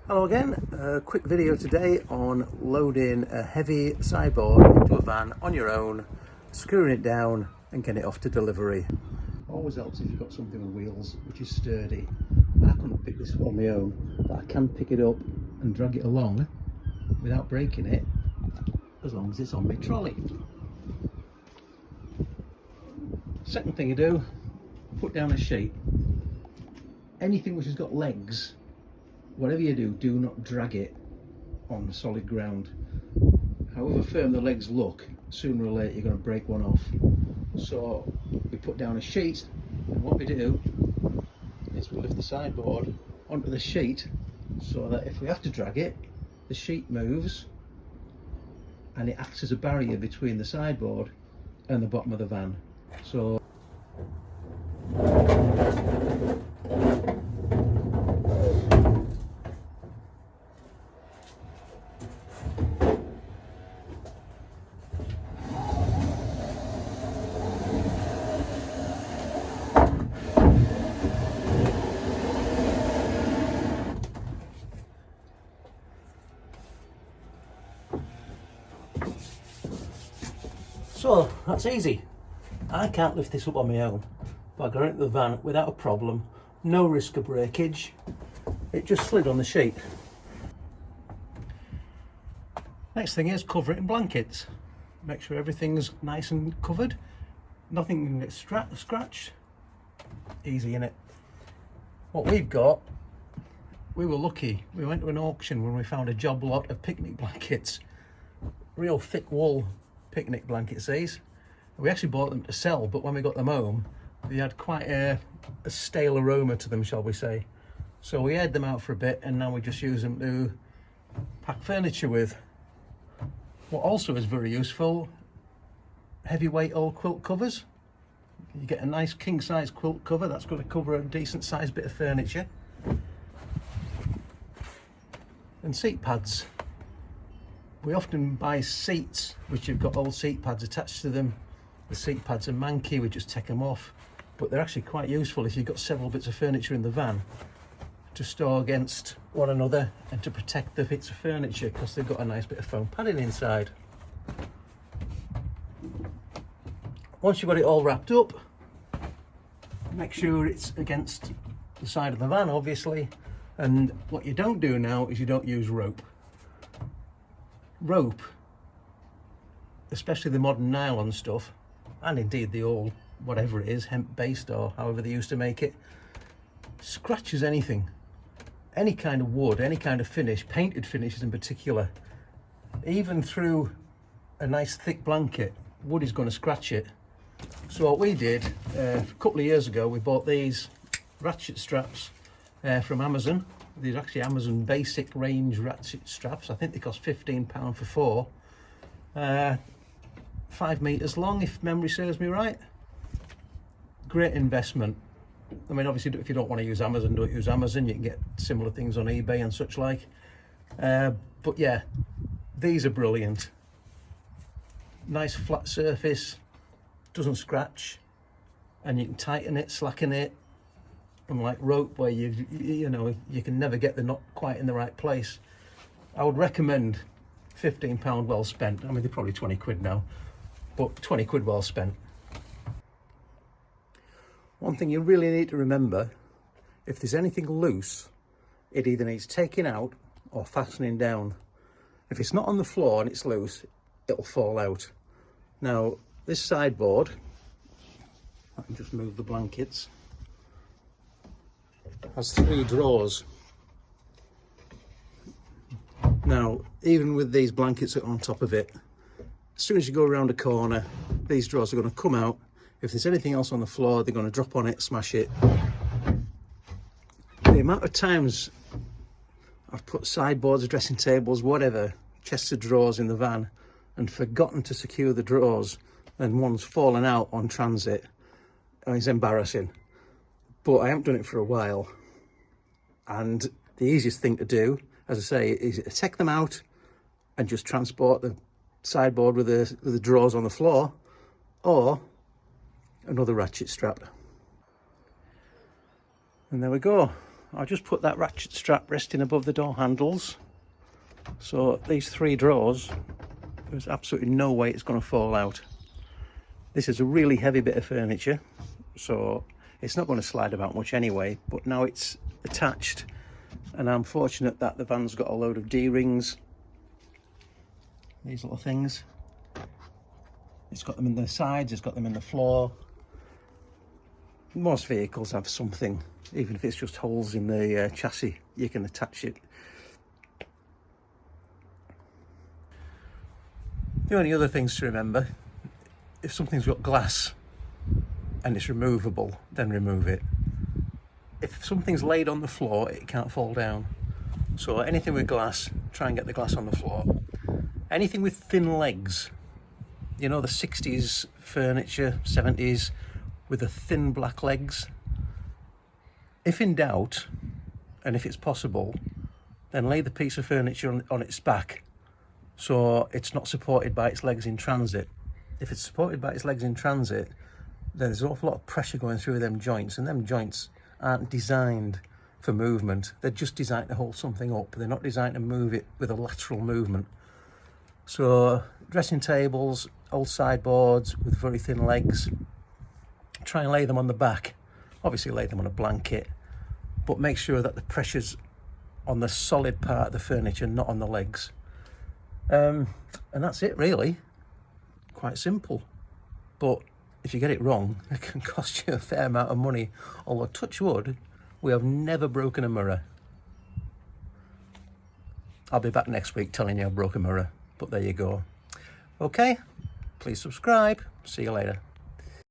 Hello again, a quick video today on loading a heavy sideboard into a van on your own, screwing it down and getting it off to delivery. Always helps if you've got something with wheels which is sturdy. I couldn't pick this up on my own, but I can pick it up and drag it along without breaking it, as long as it's on my trolley. Second thing you do, put down a sheet. Anything which has got legs, whatever you do, do not drag it on solid ground. However firm the legs look, sooner or later you're going to break one off. So we put down a sheet, and what we do is we lift the sideboard onto the sheet so that if we have to drag it, the sheet moves and it acts as a barrier between the sideboard and the bottom of the van. So that's easy. I can't lift this up on my own, but I got it into the van without a problem, no risk of breakage. It just slid on the sheet. Next thing is cover it in blankets. Make sure everything's nice and covered, nothing can get scratched. Easy innit? What we've got, we were lucky. We went to an auction when we found a job lot of picnic blankets, real thick wool picnic blankets these. We actually bought them to sell, but when we got them home, they had quite a stale aroma to them, shall we say. So we aired them out for a bit, and now we just use them to pack furniture with. What also is very useful, heavyweight old quilt covers. You get a nice king size quilt cover, that's going to cover a decent sized bit of furniture. And seat pads. We often buy seats which have got old seat pads attached to them. The seat pads are manky, we just take them off, but they're actually quite useful if you've got several bits of furniture in the van to store against one another and to protect the bits of furniture, because they've got a nice bit of foam padding inside. Once you've got it all wrapped up, make sure it's against the side of the van, obviously. And what you don't do now is you don't use rope. Rope, especially the modern nylon stuff, and indeed the old whatever it is, hemp based or however they used to make it, scratches anything, any kind of wood, any kind of finish, painted finishes in particular. Even through a nice thick blanket, wood is going to scratch it. So what we did a couple of years ago, we bought these ratchet straps from Amazon. These are actually Amazon basic range ratchet straps. I think they cost £15 for 4. 5 meters long, if memory serves me right. Great investment. I mean, obviously, if you don't want to use Amazon, don't use Amazon. You can get similar things on eBay and such like. But yeah, these are brilliant. Nice flat surface, doesn't scratch, and you can tighten it, slacken it. Unlike rope, where you know you can never get the knot quite in the right place. I would recommend £15 well spent. I mean, they're probably 20 quid now, but 20 quid well spent. One thing you really need to remember, if there's anything loose, it either needs taking out or fastening down. If it's not on the floor and it's loose, it'll fall out. Now, this sideboard, I can just move the blankets, has 3 drawers. Now, even with these blankets that are on top of it, as soon as you go around a corner, these drawers are going to come out. If there's anything else on the floor, they're going to drop on it, smash it. The amount of times I've put sideboards, dressing tables, whatever, chests of drawers in the van and forgotten to secure the drawers, and one's fallen out on transit, I mean, it's embarrassing. But I haven't done it for a while, and the easiest thing to do, as I say, is take them out and just transport the sideboard with the drawers on the floor, or another ratchet strap. And there we go. I'll just put that ratchet strap resting above the door handles. So these 3 drawers, there's absolutely no way it's going to fall out. This is a really heavy bit of furniture, so it's not going to slide about much anyway, but now it's attached, and I'm fortunate that the van's got a load of D-rings, these little things. It's got them in the sides, it's got them in the floor. Most vehicles have something, even if it's just holes in the chassis, you can attach it. The only other things to remember, if something's got glass and it's removable, then remove it. If something's laid on the floor, it can't fall down. So anything with glass, try and get the glass on the floor. Anything with thin legs, you know, the 60s furniture, 70s, with the thin black legs. If in doubt, and if it's possible, then lay the piece of furniture on its back so it's not supported by its legs in transit. If it's supported by its legs in transit, then there's an awful lot of pressure going through them joints, and them joints aren't designed for movement. They're just designed to hold something up. They're not designed to move it with a lateral movement. So dressing tables, old sideboards with very thin legs, try and lay them on the back. Obviously lay them on a blanket, but make sure that the pressure's on the solid part of the furniture, not on the legs. And that's it really. Quite simple. But if you get it wrong, it can cost you a fair amount of money. Although, touch wood, we have never broken a mirror. I'll be back next week telling you I broke a mirror, but there you go. Okay, please subscribe. See you later.